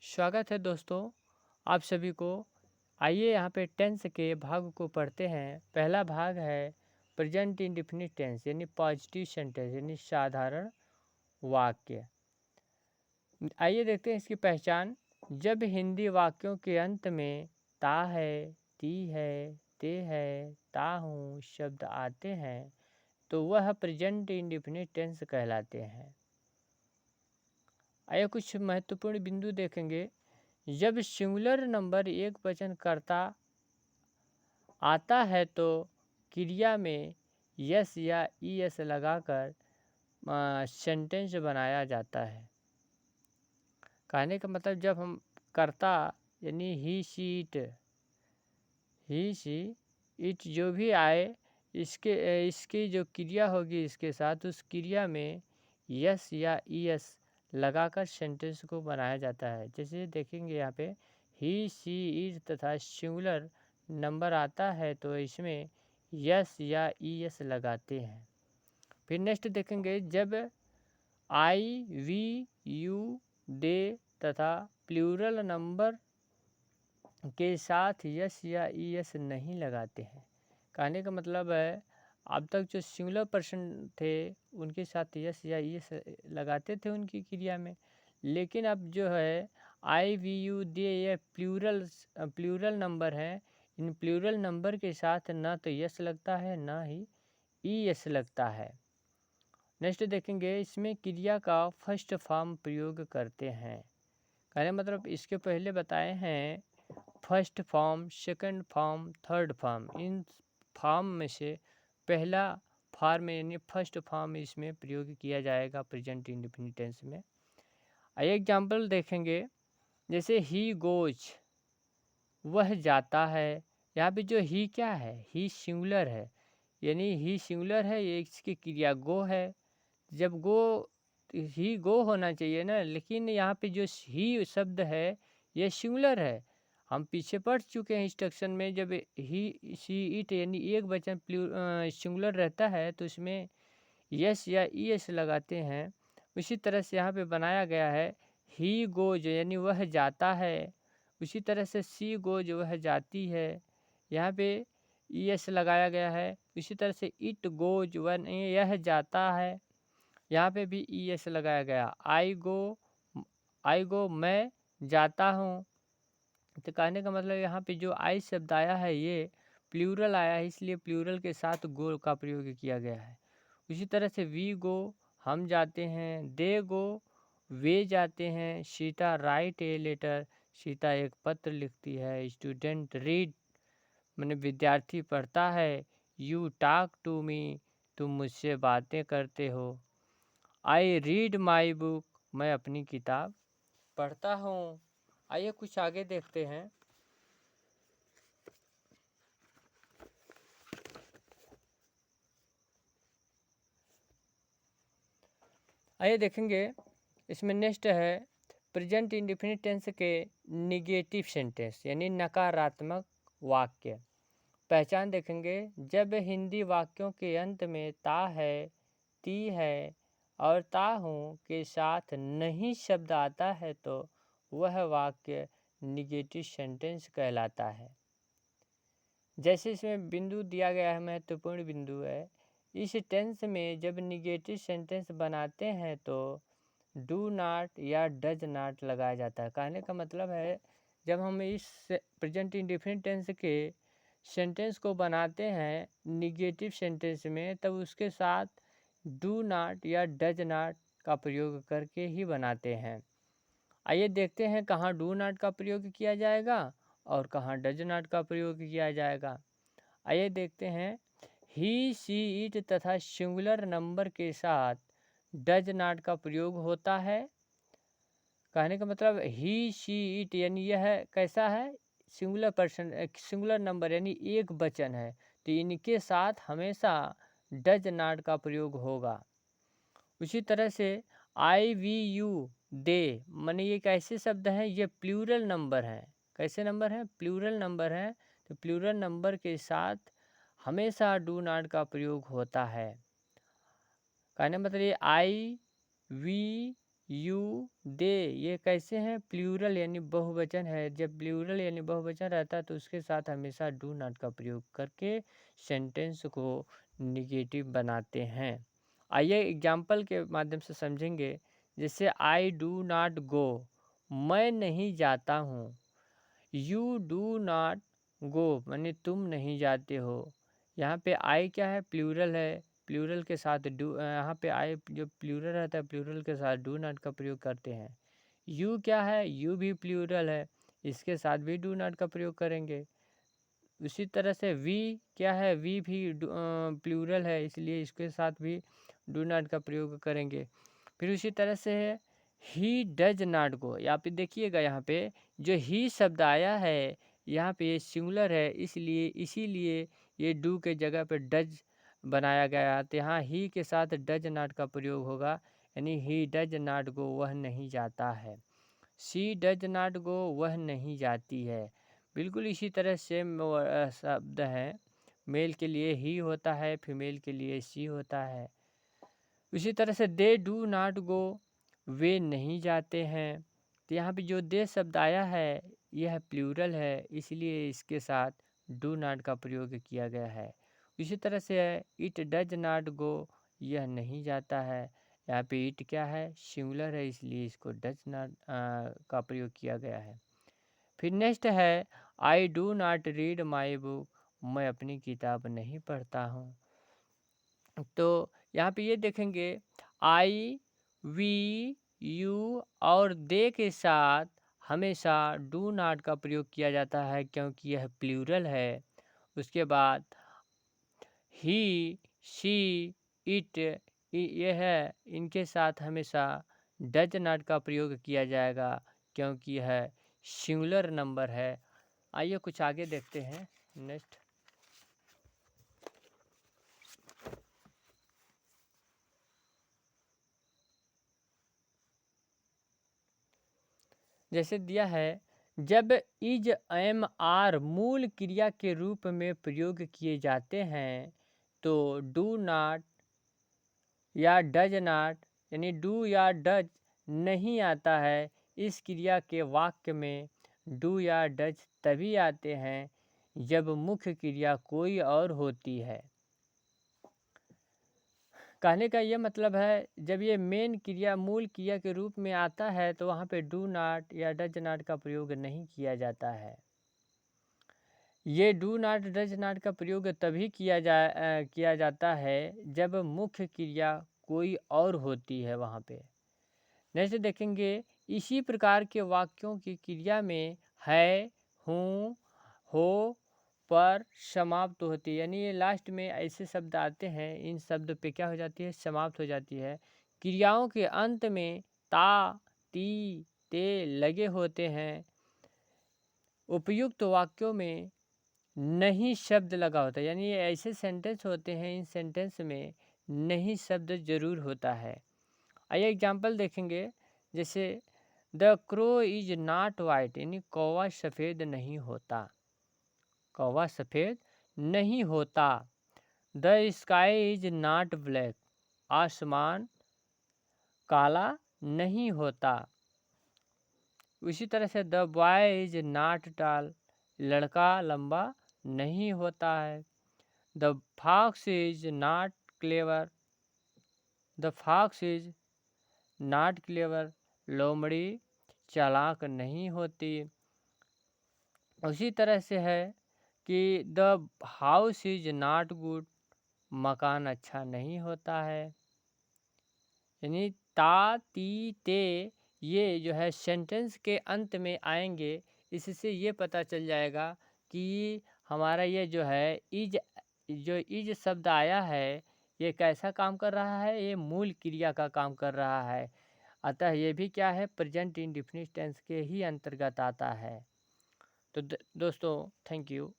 स्वागत है दोस्तों, आप सभी को। आइए यहाँ पे टेंस के भाग को पढ़ते हैं। पहला भाग है प्रेजेंट इंडेफिनिट टेंस यानी पॉजिटिव सेंटेंस यानी साधारण वाक्य। आइए देखते हैं इसकी पहचान। जब हिंदी वाक्यों के अंत में ता है, ती है, ते है, ता हूँ शब्द आते हैं तो वह प्रेजेंट इंडेफिनिट टेंस कहलाते हैं। आइए कुछ महत्वपूर्ण बिंदु देखेंगे। जब सिंगुलर नंबर एक वचन कर्ता आता है तो क्रिया में यस या ईएस लगाकर सेंटेंस बनाया जाता है। कहने का मतलब जब हम कर्ता यानी ही सी इट जो भी आए इसकी जो क्रिया होगी इसके साथ उस क्रिया में यस या ईएस लगाकर सेंटेंस को बनाया जाता है। जैसे देखेंगे यहाँ पे ही सी इट तथा सिंगुलर नंबर आता है तो इसमें यस या ईएस लगाते हैं। फिर नेक्स्ट देखेंगे जब आई वी यू दे तथा प्लूरल नंबर के साथ यस या ईएस नहीं लगाते हैं। कहने का मतलब है अब तक जो सिंगुलर पर्सन थे उनके साथ यस या ईएस लगाते थे उनकी क्रिया में, लेकिन अब जो है आई वी यू दे ये प्लूरल नंबर हैं। इन प्लूरल नंबर के साथ ना तो यस लगता है ना ही ईएस लगता है। नेक्स्ट देखेंगे इसमें क्रिया का फर्स्ट फॉर्म प्रयोग करते हैं। कहने मतलब इसके पहले बताए हैं first form, second form, third form. In form में से पहला फॉर्म यानी फर्स्ट फॉर्म इसमें प्रयोग किया जाएगा प्रेजेंट इंडेफिनिट टेंस में। आइए एग्जाम्पल देखेंगे। जैसे ही गोज वह जाता है। यहाँ पे जो ही क्या है, ही सिंगुलर है यानी ही सिंगुलर है, ये इसकी क्रिया गो है। जब गो ही गो होना चाहिए ना, लेकिन यहाँ पे जो ही शब्द है ये सिंगुलर है। हम पीछे पढ़ चुके हैं इंस्ट्रक्शन में, जब ही सी इट यानी एक वचन सिंगुलर रहता है तो इसमें यस या ईएस लगाते हैं। उसी तरह से यहाँ पे बनाया गया है ही गोज यानी वह जाता है। उसी तरह से सी गोज वह जाती है, यहाँ पे ईएस लगाया गया है। उसी तरह से इट गोज वह यह जाता है, यहाँ पे भी ईएस लगाया गया। आई गो मैं जाता हूँ। तो कहने का मतलब यहाँ पे जो आई शब्द आया है ये प्लूरल आया है, इसलिए प्लूरल के साथ गो का प्रयोग किया गया है। उसी तरह से वी गो हम जाते हैं, दे गो वे जाते हैं, Sita write a letter Sita एक पत्र लिखती है, स्टूडेंट रीड मैंने विद्यार्थी पढ़ता है, यू टॉक टू मी तुम मुझसे बातें करते हो, आई रीड माई बुक मैं अपनी किताब पढ़ता हूँ। आइए कुछ आगे देखते हैं। आइए देखेंगे इसमें नेक्स्ट है प्रेजेंट इंडेफिनिट टेंस के निगेटिव सेंटेंस यानी नकारात्मक वाक्य। पहचान देखेंगे जब हिंदी वाक्यों के अंत में ता है, ती है और ता हूँ के साथ नहीं शब्द आता है तो वह वाक्य निगेटिव सेंटेंस कहलाता है। जैसे इसमें बिंदु दिया गया है, महत्वपूर्ण बिंदु है। इस टेंस में जब निगेटिव सेंटेंस बनाते हैं तो डू नॉट या डज नॉट लगाया जाता है। कहने का मतलब है जब हम इस प्रेजेंट इंडेफिनिट टेंस के सेंटेंस को बनाते हैं निगेटिव सेंटेंस में, तब उसके साथ डू नॉट या डज नॉट का प्रयोग करके ही बनाते हैं। आइए देखते हैं कहाँ डू नॉट का प्रयोग किया जाएगा और कहाँ डज नॉट का प्रयोग किया जाएगा। आइए देखते हैं। ही सी इट तथा सिंगुलर नंबर के साथ डज नॉट का प्रयोग होता है। कहने का मतलब ही सी इट यानी यह कैसा है, सिंगुलर पर्सन सिंगुलर नंबर यानी एक वचन है, तो इनके साथ हमेशा डज नॉट का प्रयोग होगा। उसी तरह से आई वी यू दे माने ये कैसे शब्द हैं, ये प्लूरल नंबर हैं। कैसे नंबर हैं, प्लूरल नंबर हैं। तो प्लूरल नंबर के साथ हमेशा डू नॉट का प्रयोग होता है। कहने मतलब ये आई वी यू, दे, ये कैसे हैं? प्लूरल यानी बहुवचन है। जब प्लूरल यानी बहुवचन रहता है तो उसके साथ हमेशा डू नॉट का प्रयोग करके सेंटेंस को निगेटिव बनाते हैं। आइए एग्जाम्पल के माध्यम से समझेंगे। जैसे आई डू नॉट गो, मैं नहीं जाता हूँ। यू डू नॉट गो माने तुम नहीं जाते हो। यहाँ पे आई क्या है? प्लूरल है। प्लूरल के साथ डू, यहाँ पे आई जो प्लूरल रहता है प्लूरल के साथ डू नॉट का प्रयोग करते हैं। यू क्या है? यू भी प्लूरल है, इसके साथ भी डू नॉट का प्रयोग करेंगे। उसी तरह से वी क्या है? वी भी प्लूरल है, इसलिए इसके साथ भी डू नॉट का प्रयोग करेंगे। फिर उसी तरह से है ही डज नॉट गो। यहाँ पे देखिएगा, यहाँ पे जो ही शब्द आया है यहाँ पे ये सिंगुलर है, इसलिए इसीलिए ये डू के जगह पे डज बनाया गया है। तो यहाँ ही के साथ डज नॉट का प्रयोग होगा, यानी ही डज नॉट गो, वह नहीं जाता है। शी डज नॉट गो, वह नहीं जाती है। बिल्कुल इसी तरह सेम शब्द है। मेल के लिए ही होता है, फीमेल के लिए शी होता है। उसी तरह से दे डू नॉट गो, वे नहीं जाते हैं। तो यहाँ पे जो दे शब्द आया है यह प्लूरल है, इसलिए इसके साथ डू नॉट का प्रयोग किया गया है। इसी तरह से है इट डज नॉट गो, यह नहीं जाता है। यहाँ पे इट क्या है? सिंगुलर है, इसलिए इसको डज नॉट का प्रयोग किया गया है। फिर नेक्स्ट है I do not read my book, मैं अपनी किताब नहीं पढ़ता हूँ। तो यहाँ पे ये देखेंगे आई, वी, यू और दे के साथ हमेशा डू नॉट का प्रयोग किया जाता है, क्योंकि यह प्लूरल है। उसके बाद ही, शी, इट ये है, इनके साथ हमेशा डज नॉट का प्रयोग किया जाएगा, क्योंकि यह सिंगुलर नंबर है। आइए कुछ आगे देखते हैं। नेक्स्ट जैसे दिया है, जब इज, एम, आर मूल क्रिया के रूप में प्रयोग किए जाते हैं तो डू नॉट या डज नॉट यानी डू या डज नहीं आता है। इस क्रिया के वाक्य में डू या डज तभी आते हैं जब मुख्य क्रिया कोई और होती है। कहने का ये मतलब है, जब ये मेन क्रिया मूल क्रिया के रूप में आता है तो वहाँ पे डू नॉट या डज नॉट का प्रयोग नहीं किया जाता है। ये डू नॉट डज नॉट का प्रयोग तभी किया जाता है जब मुख्य क्रिया कोई और होती है वहाँ पे। जैसे देखेंगे, इसी प्रकार के वाक्यों की क्रिया में है, हूँ, हो पर समाप्त होती है। यानी ये लास्ट में ऐसे शब्द आते हैं, इन शब्द पे क्या हो जाती है? समाप्त हो जाती है। क्रियाओं के अंत में ता, ती, ते लगे होते हैं। उपयुक्त वाक्यों में नहीं शब्द लगा होता है, यानी ये ऐसे सेंटेंस होते हैं, इन सेंटेंस में नहीं शब्द जरूर होता है। आइए एग्जाम्पल देखेंगे। जैसे the crow is not white, यानी कौवा सफ़ेद नहीं होता। कौवा सफ़ेद नहीं होता। The sky is not black, आसमान काला नहीं होता। उसी तरह से the boy is not tall, लड़का लंबा नहीं होता है। The fox is not clever, the fox is not clever, लोमड़ी चालाक नहीं होती। उसी तरह से है कि the house is not good, मकान अच्छा नहीं होता है। यानी ता, ती, ते ये जो है सेंटेंस के अंत में आएंगे। इससे ये पता चल जाएगा कि हमारा ये जो है इज शब्द आया है, ये कैसा काम कर रहा है? ये मूल क्रिया का काम कर रहा है। अतः ये भी क्या है? प्रेजेंट इंडेफिनिट टेंस के ही अंतर्गत आता है। तो दोस्तों, थैंक यू।